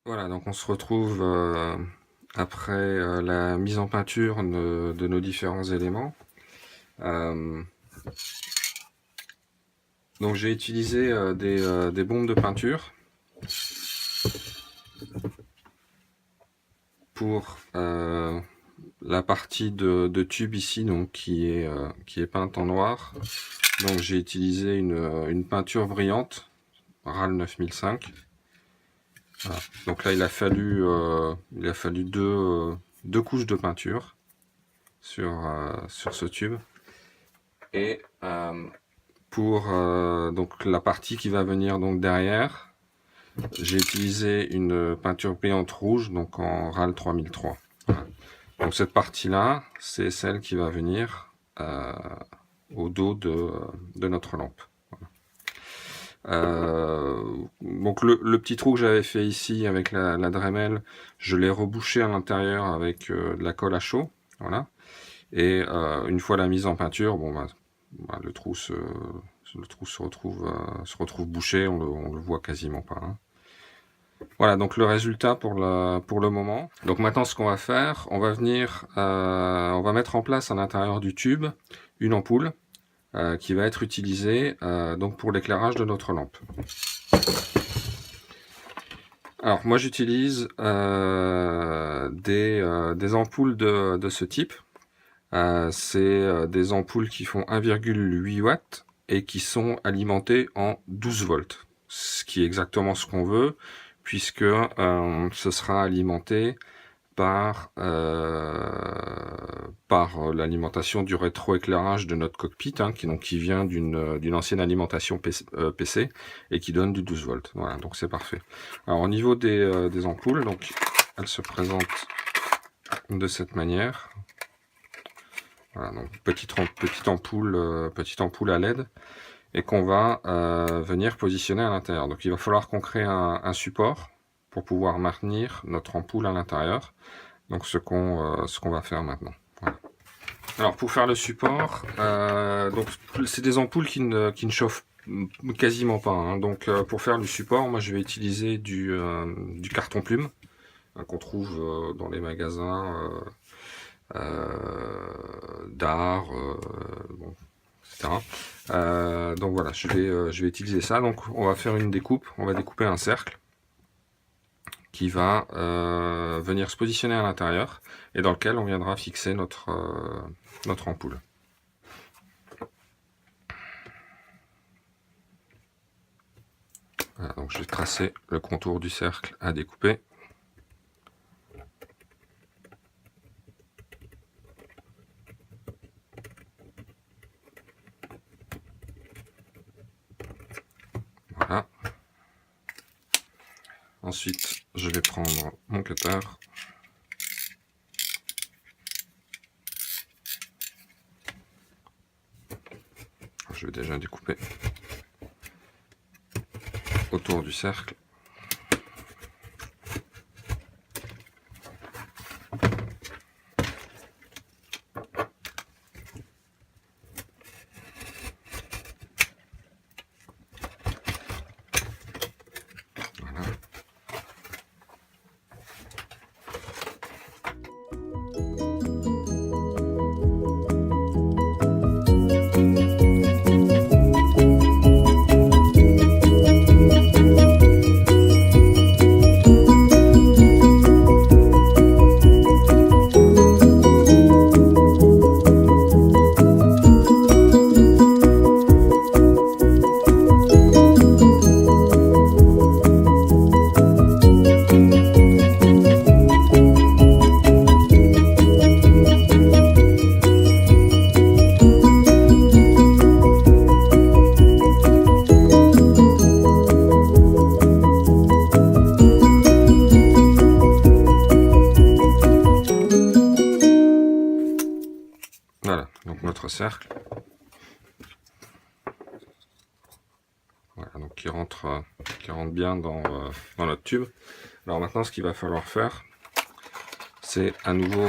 Voilà, donc on se retrouve après la mise en peinture de nos différents éléments. Donc j'ai utilisé des bombes de peinture pour la partie de tube ici, donc qui est peinte en noir. Donc j'ai utilisé une peinture brillante, RAL 9005. Voilà. Donc là il a fallu deux couches de peinture sur ce tube. Et pour donc la partie qui va venir donc derrière, j'ai utilisé une peinture brillante rouge, donc en RAL 3003. Voilà. Donc cette partie-là, c'est celle qui va venir au dos de notre lampe. Donc le petit trou que j'avais fait ici avec la Dremel, je l'ai rebouché à l'intérieur avec de la colle à chaud. Voilà. Et une fois la mise en peinture, bon bah, le trou se retrouve bouché, on le voit quasiment pas. Hein. Voilà, donc le résultat pour le moment. Donc maintenant, ce qu'on va faire, on va venir, on va mettre en place à l'intérieur du tube une ampoule qui va être utilisée donc pour l'éclairage de notre lampe. Alors moi, j'utilise des ampoules de ce type. C'est des ampoules qui font 1,8 watts et qui sont alimentées en 12 volts, ce qui est exactement ce qu'on veut, puisque ce sera alimenté par l'alimentation du rétroéclairage de notre cockpit, hein, qui vient d'une ancienne alimentation PC et qui donne du 12 volts. Voilà, donc c'est parfait. Alors au niveau des ampoules, donc elles se présentent de cette manière. Voilà, donc petite ampoule à LED et qu'on va venir positionner à l'intérieur. Donc il va falloir qu'on crée un support pour pouvoir maintenir notre ampoule à l'intérieur. Donc ce qu'on va faire maintenant. Voilà. Alors pour faire le support, donc c'est des ampoules qui ne chauffent quasiment pas. Hein. Donc pour faire le support, moi je vais utiliser du carton plume hein, qu'on trouve dans les magasins. D'art, bon, etc. Donc voilà, je vais utiliser ça. Donc on va faire une découpe, on va découper un cercle qui va venir se positionner à l'intérieur et dans lequel on viendra fixer notre ampoule. Voilà, donc je vais tracer le contour du cercle à découper. Voilà. Ensuite, je vais prendre mon cutter. Je vais déjà découper autour du cercle. Voilà, donc notre cercle. Voilà, donc qui rentre bien dans notre tube. Alors maintenant, ce qu'il va falloir faire, c'est à nouveau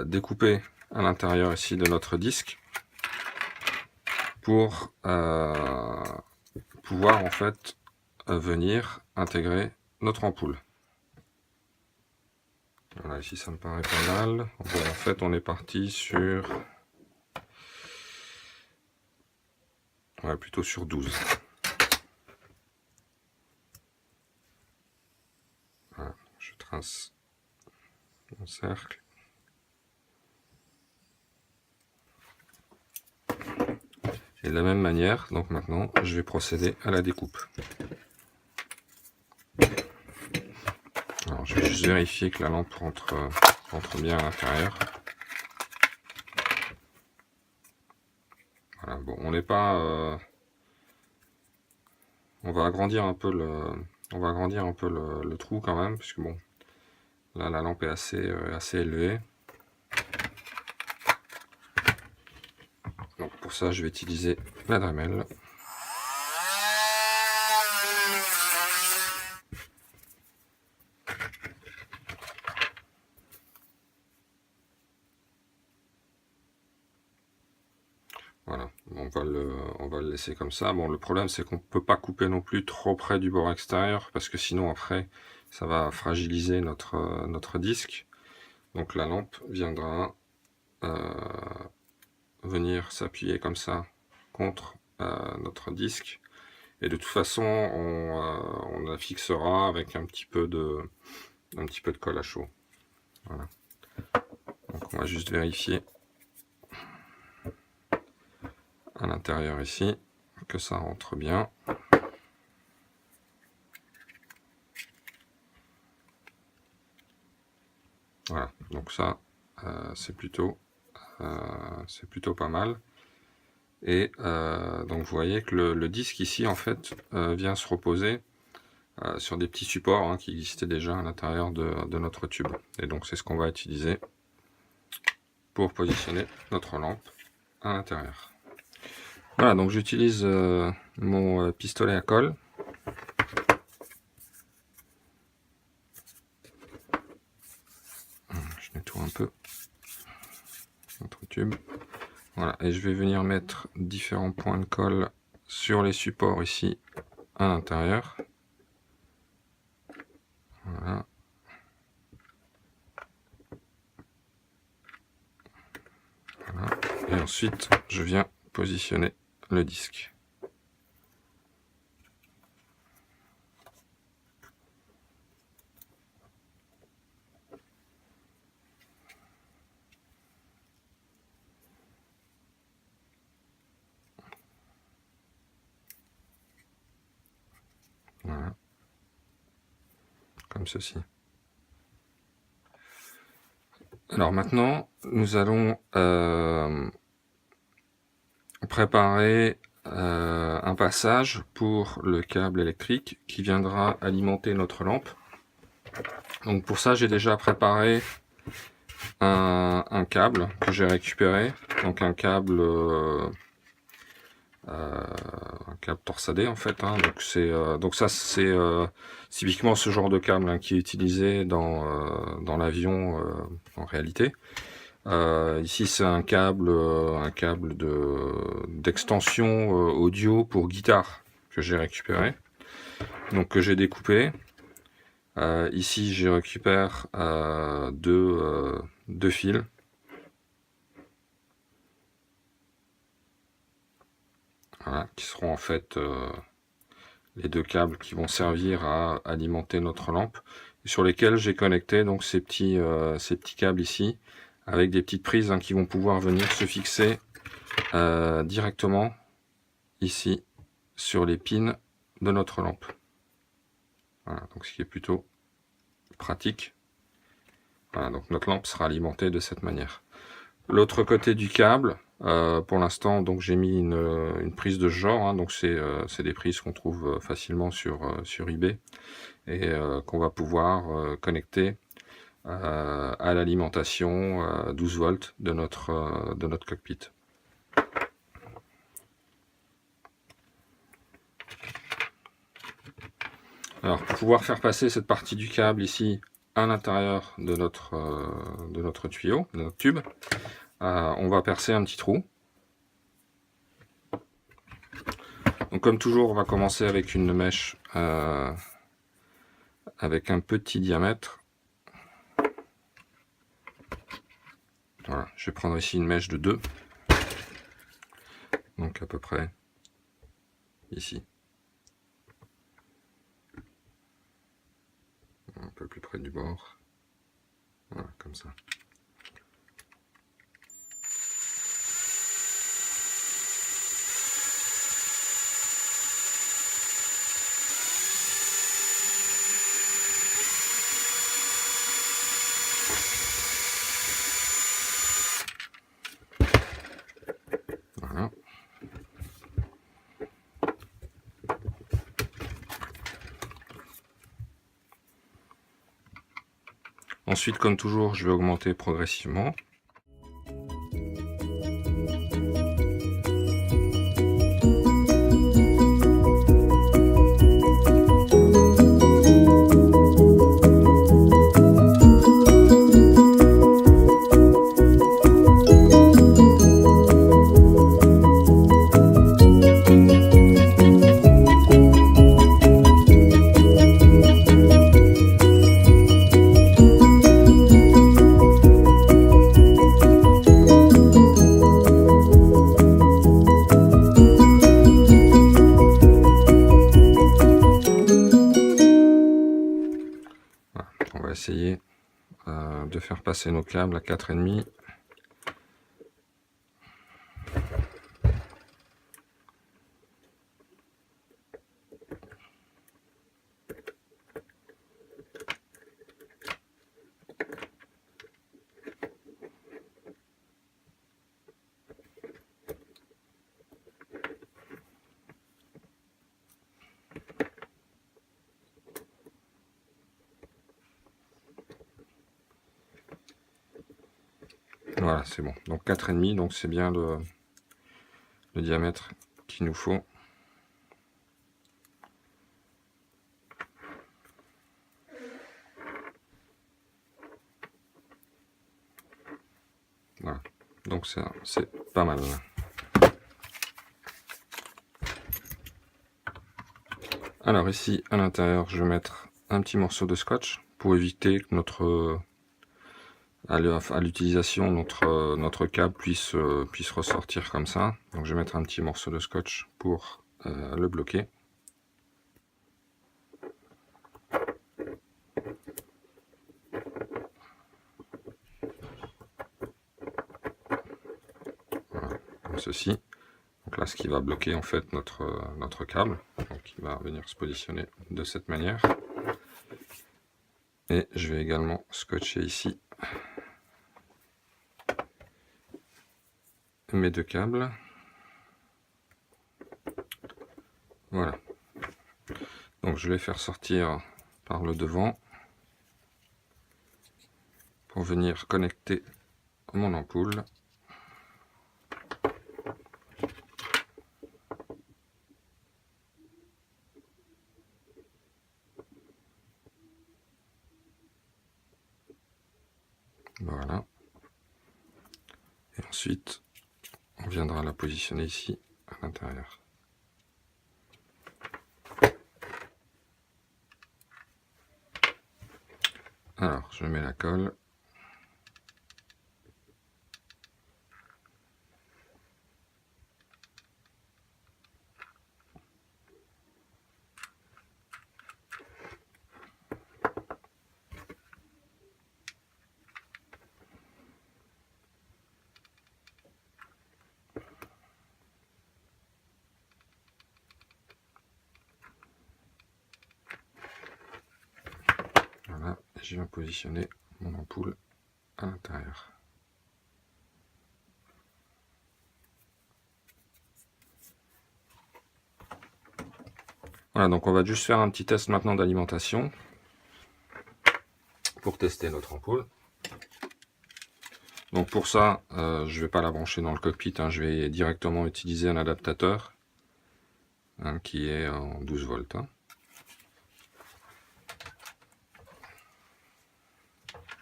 découper à l'intérieur ici de notre disque pour pouvoir en fait venir intégrer notre ampoule. Voilà, ici ça me paraît pas mal. Bon, en fait, on est parti sur... Ouais, plutôt sur 12. Voilà, je trace mon cercle. Et de la même manière, donc maintenant, je vais procéder à la découpe. Alors, je vais juste vérifier que la lampe rentre bien à l'intérieur. Voilà, bon, on n'est pas... on va agrandir un peu le trou quand même, puisque bon, là la lampe est assez élevée. Donc pour ça, je vais utiliser la Dremel. Voilà, on va le laisser comme ça. Bon, le problème, c'est qu'on ne peut pas couper non plus trop près du bord extérieur, parce que sinon, après, ça va fragiliser notre disque. Donc la lampe viendra venir s'appuyer comme ça contre notre disque. Et de toute façon, on la fixera avec un petit peu de colle à chaud. Voilà. Donc on va juste vérifier à l'intérieur ici que ça rentre bien. Voilà, donc ça c'est plutôt pas mal. Et donc vous voyez que le disque ici en fait vient se reposer sur des petits supports qui existaient déjà à l'intérieur de notre tube. Et donc c'est ce qu'on va utiliser pour positionner notre lampe à l'intérieur. Voilà, donc j'utilise mon pistolet à colle. Je nettoie un peu notre tube. Voilà, et je vais venir mettre différents points de colle sur les supports ici à l'intérieur. Voilà. Voilà. Et ensuite, je viens positionner le disque. Voilà. Comme ceci. Alors maintenant, nous allons préparer un passage pour le câble électrique qui viendra alimenter notre lampe. Donc pour ça, j'ai déjà préparé un câble que j'ai récupéré, donc un câble torsadé en fait. Donc ça c'est typiquement ce genre de câble qui est utilisé dans l'avion en réalité. Ici c'est un câble d'extension audio pour guitare que j'ai récupéré, donc que j'ai découpé. Ici je récupère deux fils. Voilà, qui seront en fait les deux câbles qui vont servir à alimenter notre lampe, sur lesquels j'ai connecté donc ces petits câbles ici, avec des petites prises qui vont pouvoir venir se fixer directement ici sur les pins de notre lampe. Voilà, donc ce qui est plutôt pratique. Voilà, donc notre lampe sera alimentée de cette manière. L'autre côté du câble, pour l'instant, donc j'ai mis une prise de ce genre, donc c'est des prises qu'on trouve facilement sur eBay et qu'on va pouvoir connecter à l'alimentation 12 volts de notre cockpit. Alors pour pouvoir faire passer cette partie du câble ici à l'intérieur de notre tuyau, de notre tube, on va percer un petit trou. Donc comme toujours, on va commencer avec une mèche avec un petit diamètre. Voilà, je vais prendre ici une mèche de 2. Donc à peu près ici. Un peu plus près du bord. Voilà, comme ça. Voilà. Ensuite, comme toujours, je vais augmenter progressivement. On va essayer de faire passer nos câbles à 4,5. Voilà, c'est bon. Donc 4,5, donc c'est bien le diamètre qu'il nous faut. Voilà, donc ça c'est pas mal. Alors ici à l'intérieur, je vais mettre un petit morceau de scotch pour éviter que notre à l'utilisation notre câble puisse ressortir comme ça. Donc je vais mettre un petit morceau de scotch pour le bloquer. Voilà, comme ceci. Donc là, ce qui va bloquer en fait notre câble, donc il va venir se positionner de cette manière. Et je vais également scotcher ici mes 2 câbles. Voilà. Donc je vais faire sortir par le devant pour venir connecter mon ampoule. Voilà. Et ensuite, on viendra la positionner ici à l'intérieur. Alors, je mets la colle. Voilà, et je viens positionner mon ampoule à l'intérieur. Voilà, donc on va juste faire un petit test maintenant d'alimentation pour tester notre ampoule. Donc pour ça, je ne vais pas la brancher dans le cockpit, hein, je vais directement utiliser un adaptateur qui est en 12 volts. Hein.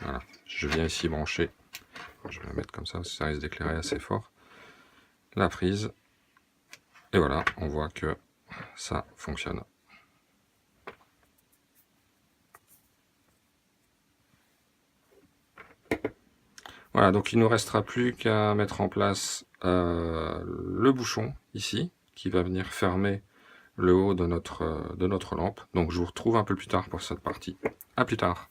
Voilà, je viens ici brancher, je vais la mettre comme ça, ça risque d'éclairer assez fort, la prise, et voilà, on voit que ça fonctionne. Voilà, donc il ne nous restera plus qu'à mettre en place le bouchon ici, qui va venir fermer le haut de notre lampe. Donc je vous retrouve un peu plus tard pour cette partie. À plus tard.